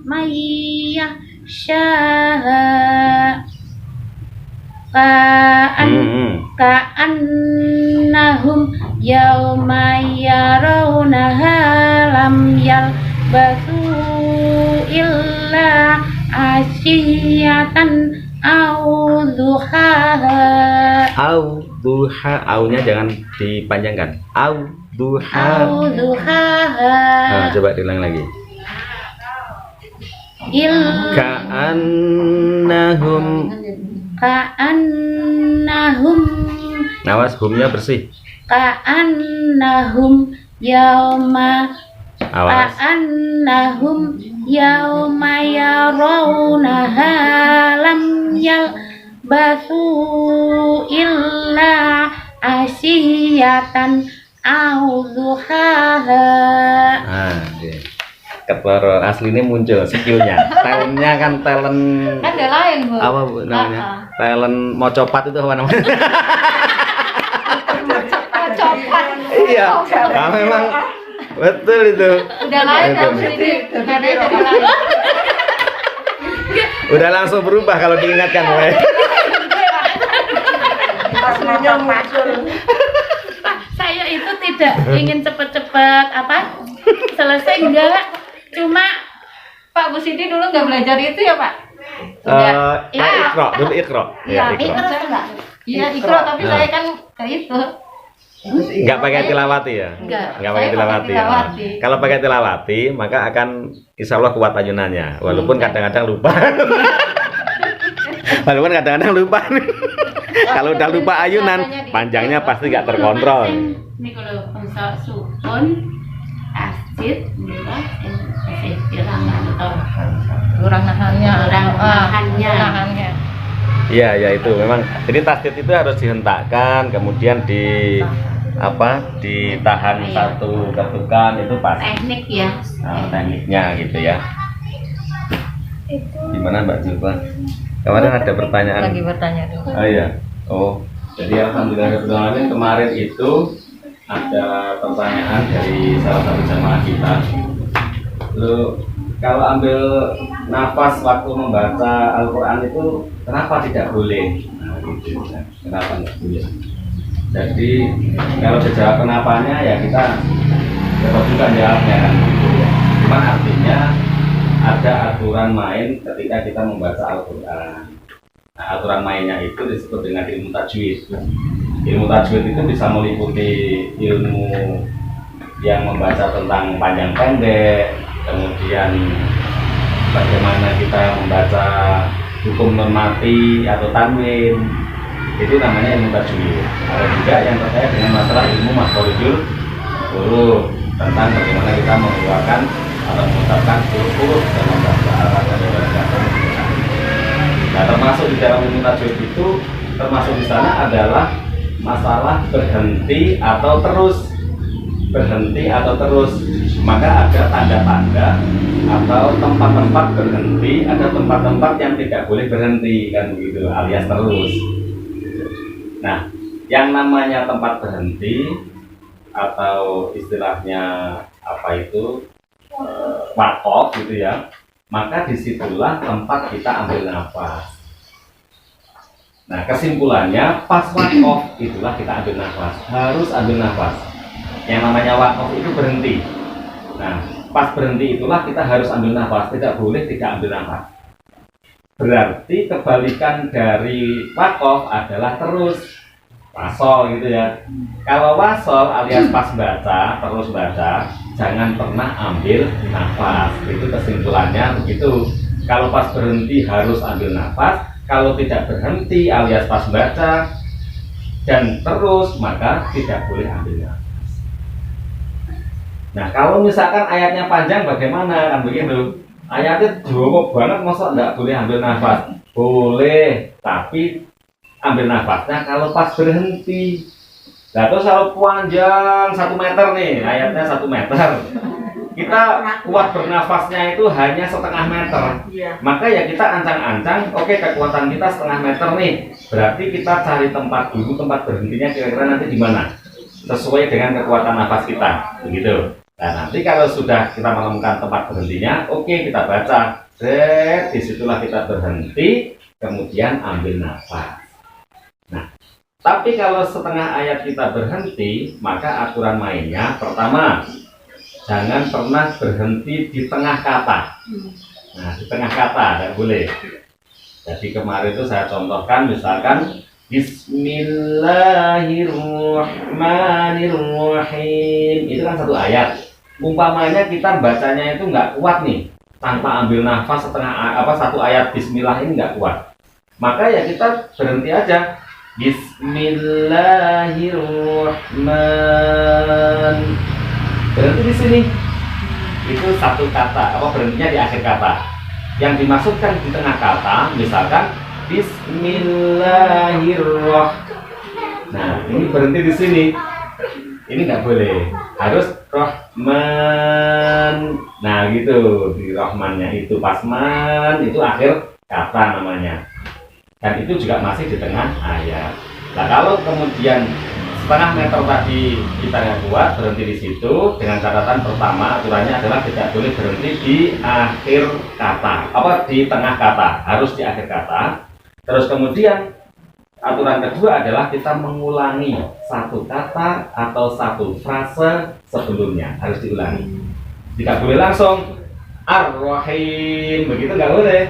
Mayyah syah ka'annahum yauma yarawnaha lam yalbasu illa asyiyatan aw duhaha. Au duha, aunya jangan dipanjangkan. Au duha. Nah, coba diulang lagi. Ka'annahum. Nawas humnya bersih. Ka'annahum yauma. Awas. Ka'annahum yauma yarawnaha lam yalbasu illa asyiyatan aw duhaha. Nah, ketara aslinya muncul skillnya. Talentnya kan talent. Ada lain, Bu. Apa Bu namanya? Talent mau copat itu apa namanya? Copat. Iya. Nah, memang betul itu. Udah lain kan ini. Udah langsung berubah kalau diingatkan, weh. Aslinya muncul. Pak, saya itu tidak ingin cepat-cepat selesai, enggak. Cuma Pak Bu Sidi dulu nggak belajar itu ya, Pak? Iqra, dulu Iqra. Iya, Iqra enggak? Iya, Iqra, tapi saya kan kayak itu. Enggak pakai tilawati ya? Enggak pakai tilawati. Ya. Kalau pakai tilawati, maka akan insya Allah kuat ayunannya. Walaupun kadang-kadang lupa. Walaupun kadang-kadang lupa. Kalau udah lupa ayunan, panjangnya pasti nggak terkontrol. Ini kalau misal sukun, asid, kurang nahannya. Iya, ya itu memang. Jadi tasdid itu harus dihentakkan, kemudian ditahan satu ketukan itu pas. Teknik ya. Nah, tekniknya gitu ya. Gimana Mbak Zulfa? Kemarin ada pertanyaan. Lagi bertanya dulu. Oh iya. Oh, jadi alhamdulillah kemarin itu ada pertanyaan dari salah satu jamaah kita. Lalu kalau ambil nafas waktu membaca Al-Quran itu kenapa tidak boleh? Nah, gitu. Kenapa tidak boleh? Jadi kalau dijawab kenapanya ya kita dapat juga jawabnya kan gitu ya. Cuman artinya ada aturan main ketika kita membaca Al-Quran. Nah, aturan mainnya itu disebut dengan ilmu tajwid. Ilmu tajwid itu bisa meliputi ilmu yang membaca tentang panjang pendek, kemudian bagaimana kita membaca hukum non mati atau tanwin, itu namanya ilmu tajwid. Ada juga yang terkait dengan masalah ilmu makhorijul huruf, tentang bagaimana kita mengeluarkan atau mengucapkan huruf dan membaca Arab dan bahasa. Nah, termasuk di dalam ilmu tajwid itu, termasuk di sana adalah masalah berhenti atau terus. Maka ada tanda-tanda atau tempat-tempat berhenti, ada tempat-tempat yang tidak boleh berhenti, kan begitu, alias terus. Nah, yang namanya tempat berhenti atau istilahnya waqaf gitu ya, maka disitulah tempat kita ambil nafas. Nah, kesimpulannya pas waqaf itulah kita ambil nafas, harus ambil nafas. Yang namanya waqaf itu berhenti. Nah, pas berhenti itulah kita harus ambil nafas, tidak boleh tidak ambil nafas. Berarti kebalikan dari waqaf adalah terus, wasol gitu ya. Kalau wasol alias pas baca, terus baca, jangan pernah ambil nafas. Itu kesimpulannya begitu. Kalau pas berhenti harus ambil nafas, kalau tidak berhenti alias pas baca dan terus, maka tidak boleh ambil nafas. Nah, kalau misalkan ayatnya panjang bagaimana, kan begitu? Ayatnya jauh banget, masa nggak boleh ambil nafas? Boleh, tapi ambil nafasnya kalau pas berhenti. Nah, terus kalau panjang 1 meter nih, ayatnya 1 meter, kita kuat bernafasnya itu hanya setengah meter. Maka ya kita ancang-ancang, oke, kekuatan kita setengah meter nih, berarti kita cari tempat dulu, tempat berhentinya kira-kira nanti di mana, sesuai dengan kekuatan nafas kita, begitu. Nah, nanti kalau sudah kita menemukan tempat berhentinya, oke, kita baca. Disitulah kita berhenti, kemudian ambil nafas. Nah, tapi kalau setengah ayat kita berhenti, maka aturan mainnya pertama, jangan pernah berhenti di tengah kata. Nah, di tengah kata tidak boleh. Jadi kemarin itu saya contohkan, misalkan Bismillahirrahmanirrahim, itu kan satu ayat. Umpamanya kita bacanya itu nggak kuat nih, tanpa ambil nafas satu ayat Bismillah ini nggak kuat, maka ya kita berhenti aja. Bismillahirrahman, berhenti di sini. Itu satu kata, berhentinya di akhir kata. Yang dimaksudkan di tengah kata, misalkan Bismillahirrahmanirrahim. Nah, ini berhenti di sini. Ini nggak boleh, harus Rahman. Nah, gitu, di Rahmannya itu pas man, itu akhir kata namanya. Dan itu juga masih di tengah ayat. Nah, kalau kemudian setengah meter tadi kita nggak kuat, berhenti di situ. Dengan catatan pertama, aturannya adalah tidak boleh berhenti di akhir kata, di tengah kata, harus di akhir kata. Terus kemudian aturan kedua adalah kita mengulangi satu kata atau satu frase sebelumnya, harus diulangi. Tidak boleh langsung Ar-Rahim, begitu nggak boleh.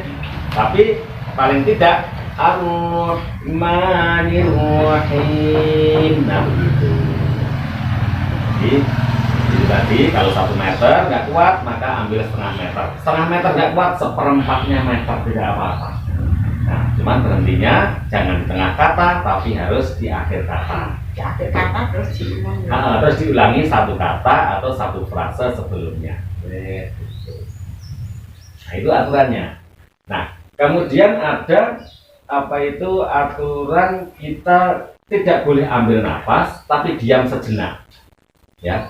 Tapi paling tidak Ar-Rahmanir-Rahim. Nah, begitu. Jadi itu tadi, kalau 1 meter nggak kuat, maka ambil setengah meter. Setengah meter nggak kuat, seperempatnya meter, tidak apa-apa. Nah, cuman berhentinya jangan di tengah kata, tapi harus di akhir kata. Di akhir kata terus diulangi. Terus diulangi satu kata atau satu frase sebelumnya. Nah, itu aturannya. Nah, kemudian ada aturan kita tidak boleh ambil nafas tapi diam sejenak. Ya,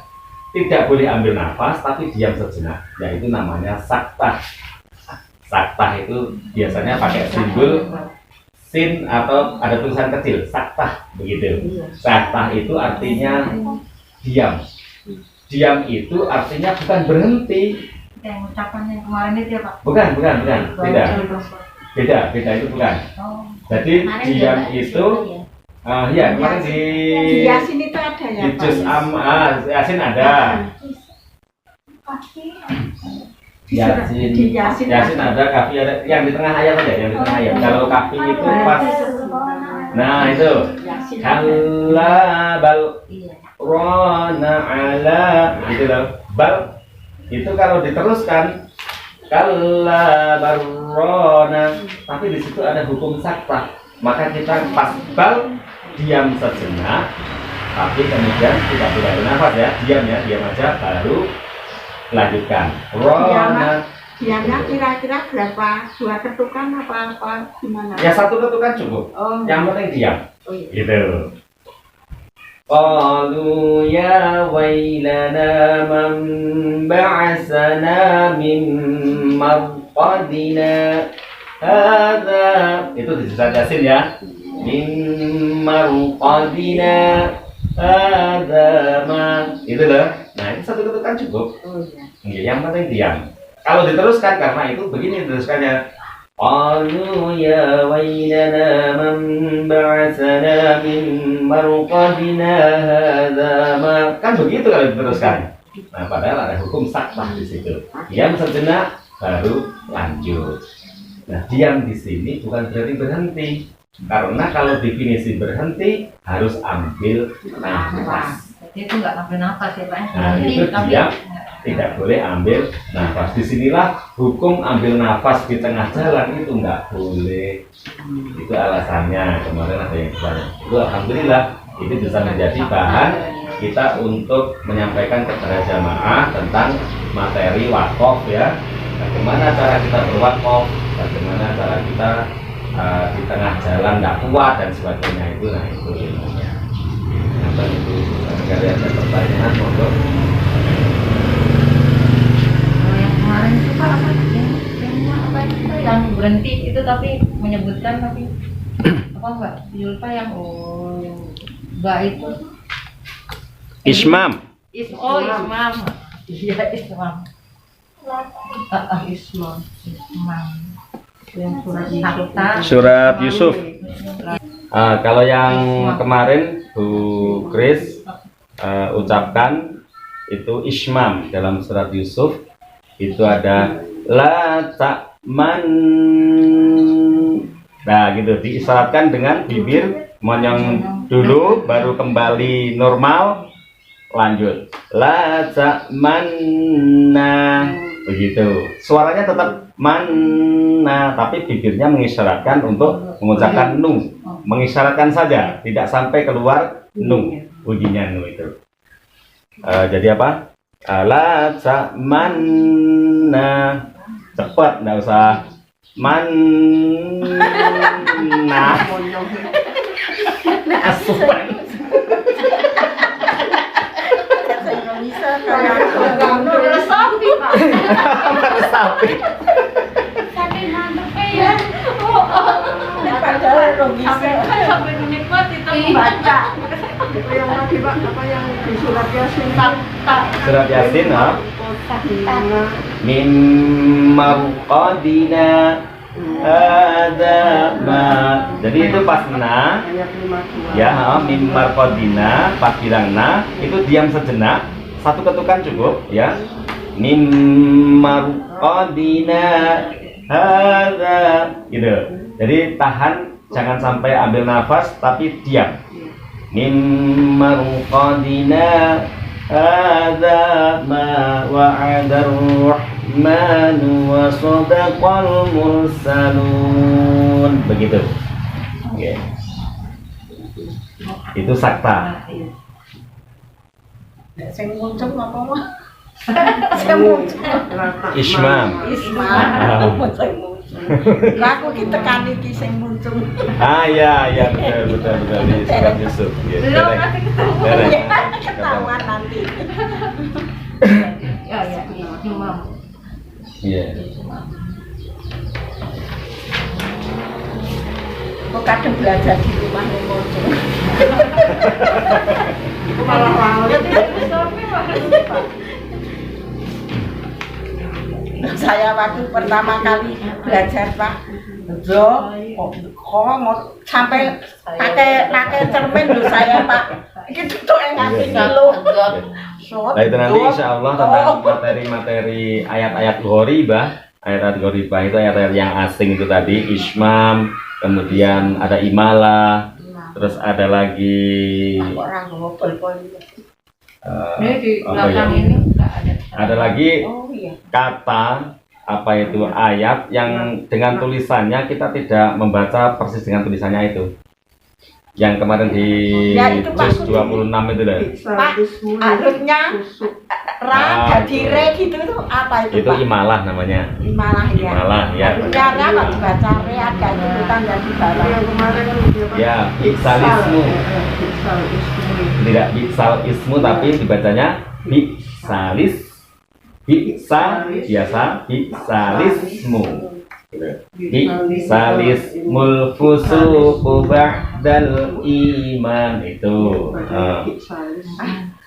tidak boleh ambil nafas tapi diam sejenak. Yaitu namanya saktah. Saktah itu biasanya pakai simbol sin atau ada tulisan kecil, saktah, begitu. Saktah itu artinya diam. Diam itu artinya bukan berhenti. Yang ucapan yang kemarin itu ya Pak? Bukan, beda itu bukan. Jadi diam itu, ya kemarin di Yasin itu ada ya di juz Yasin ada. Yasin ada, kafi ada, yang di tengah ayat aja, yang di tengah ayat. Kalau kafi itu pas, nah itu kalla bal rana ala, gitu loh. Bal itu kalau diteruskan kalla bal rana, tapi di situ ada hukum saktah. Maka kita pas bal diam sejenak, tapi kemudian tidak boleh bernafas ya, diam aja, baru lanjutkan. Diamnya kira-kira berapa? 2 ketukan apa gimana? Ya 1 ketukan cukup. Yang penting diam. Iya. Gitu. Qalu ya wailana man ba'asana min marqadina. Hadza itu di surat Yasin ya. Min marqadina. Hadza ma. Itu loh. Nah, itu 1 ketukan cukup. Yang penting diam. Kalau diteruskan, karena itu begini diteruskannya. Qalu ya wailana man ba'atsana min marqadina hadza ma. Kan begitu kalau diteruskan. Nah, padahal ada hukum saktah di situ. Diam sejenak baru lanjut. Nah, diam di sini bukan berarti berhenti. Karena kalau definisi berhenti harus ambil nafas. Itu nggak ambil nafas ya Pak? Nah, itu diam, tidak boleh ambil nafas. Disinilah hukum ambil nafas di tengah jalan itu nggak boleh. Itu alasannya. Kemarin ada yang bertanya. Itu alhamdulillah itu bisa menjadi bahan kita untuk menyampaikan kepada jamaah tentang materi wakaf ya. Bagaimana cara kita berwakaf, bagaimana cara kita di tengah jalan nggak kuat dan sebagainya itu. Nah itu ilmunya. Nah, itu negara ada pertanyaan monggo. Yang kemarin itu Pak yang berhenti itu tapi menyebutkan tapi Mbak Julfa yang Mbak itu Ismam. Ismam. Iya, Islam. Islam. Yang Surat Yusuf. Kalau yang kemarin Bu Kris ucapkan itu ismam dalam surat Yusuf, itu ada la ta'man. Nah gitu, diisyaratkan dengan bibir monyong dulu, baru kembali normal, lanjut la ta'manna, begitu. Suaranya tetap manna, tapi bibirnya mengisyaratkan untuk mengucapkan nu, mengisyaratkan saja, tidak sampai keluar nu, bunyinya nu itu. Jadi apa? La ta'manna, cepat, nggak usah manna. Asupan. Bisa kayak Meresapi, Pak. Meresapi. Saking mantepnya ya. padahal belum bisa. Sampai menikmati itu membaca. Yang tadi Pak, apa yang di surat Yasin? Surat Yasin, min marqadina ada ma. Jadi itu pas na, Ayat 52. ya, min marqadina, pas bilang na, itu diam sejenak, satu ketukan cukup, ya. Min marqadina ada, gitu. Jadi tahan, jangan sampai ambil nafas, tapi diam. Min marqadina hadza ma wa'ada ar-rahman wa sadaqal mursalun, begitu. Oke. Itu sakta. Sing muncul apa mah? Sing muncul. Ismam. Aku ki tekan iki sing muncul. Ya betul di surat Yusuf. Ya, Belum nanti ketemu. Ketahuan nanti. Ya, Imam. Iya. Kok kadang belajar di rumah ning muncul. Malah lali. Saya waktu pertama kali belajar Pak, kok mau sampai pakai cermin loh saya Pak. Itu tuh yang ngasih kilo. Nah itu nanti insya Allah tentang materi-materi ayat-ayat ghoribah. Ayat-ayat ghoribah itu ayat-ayat yang asing itu tadi, ismam, kemudian ada imalah, terus ada lagi Orang ngopol-pol. Ini di belakang ya? ini enggak ada. Ada lagi Oh iya. kata apa itu ayat yang dengan tulisannya kita tidak membaca persis dengan tulisannya itu. Yang kemarin di Ya, itu juz Pak. 26 itu loh. Pak, harusnya ra jadi re gitu itu apa itu Itu Pak? imalah namanya. Imalah ya. Imalah, ya. Harusnya ra kok dibaca re ada tulisan dan di bawah. Yang kemarin Ya, biksalismu. Tidak biksal ismu tapi dibacanya biksalis. Biksa biasa biksalismu. Biksalismul fusuqu ba'dal iman itu.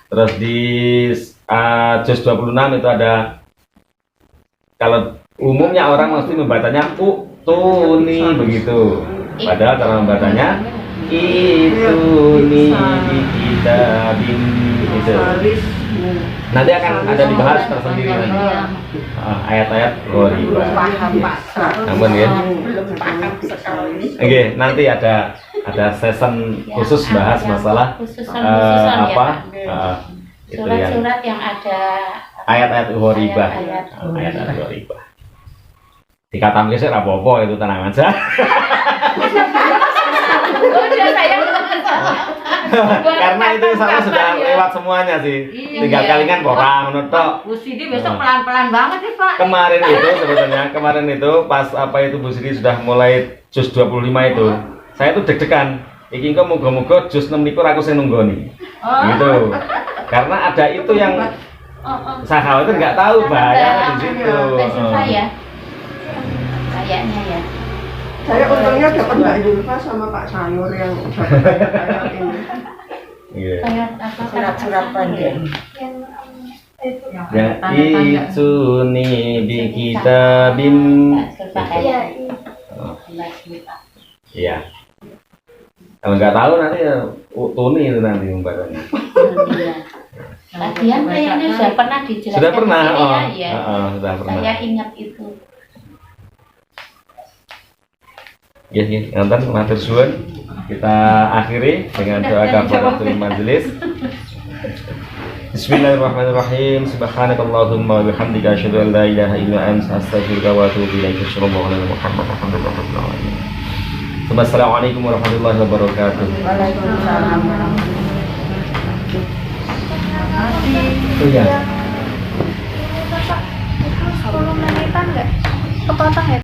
Terus di juz 26 itu ada, kalau umumnya orang mesti membacanya utuni begitu. Padahal cara membacanya ituni bi kitabim itu. Nanti akan ada dibahas tersendiri nanti. Ayat-ayat ghoribah. Paham Pak. Namun ya. Belum paham sekali. Oke, nanti ada season khusus bahas masalah Khususan-khususan ya, apa? Pak. Itu yang Surat-surat yang ada ayat-ayat ghoribah. Ayat-ayat Ayat-ayat ghoribah. Dikatam gesek apa-apa itu, tenang aja. udah saya Karena itu saya sudah lewat semuanya sih. Iya. Tiga kali kan orang menutup. Bu Sidi besok pelan-pelan banget nih Pak. Kemarin itu sebetulnya pas apa itu Bu Siti sudah mulai juz 25 itu, saya tuh deg-degan. Iki kok moga-moga juz 6 niku aku sing nunggoni. Gitu. Karena ada itu yang saya khawatir nggak tahu bahaya di situ. Saya kayaknya ya. Saya untungnya dapat Mbak Yulfa sama Pak Sanur yang dapat ini. Iya. Kayak apa? Surat-surat panjang. Yang Ya ituni bi kitabim. Iya. Iya. Kalau nggak tahu nanti ya tuni itu nanti membacanya. Lagian kayaknya sudah pernah dijelaskan. Sudah pernah, di sini oh, ya. sudah pernah. Saya ingat itu. Ya, nanti matur suwun. Kita akhiri dengan doa kafaratul majelis. Bismillahirrahmanirrahim. Subhanakallahumma wa bihamdika asyhadu an la ilaha illa anta astaghfiruka wa atubu ilaik. Sallallahu alaihi wasallam. Assalamualaikum warahmatullahi wabarakatuh. Waalaikumsalam. Oh ya. Itu 10 menitan nggak? Kepotong ya?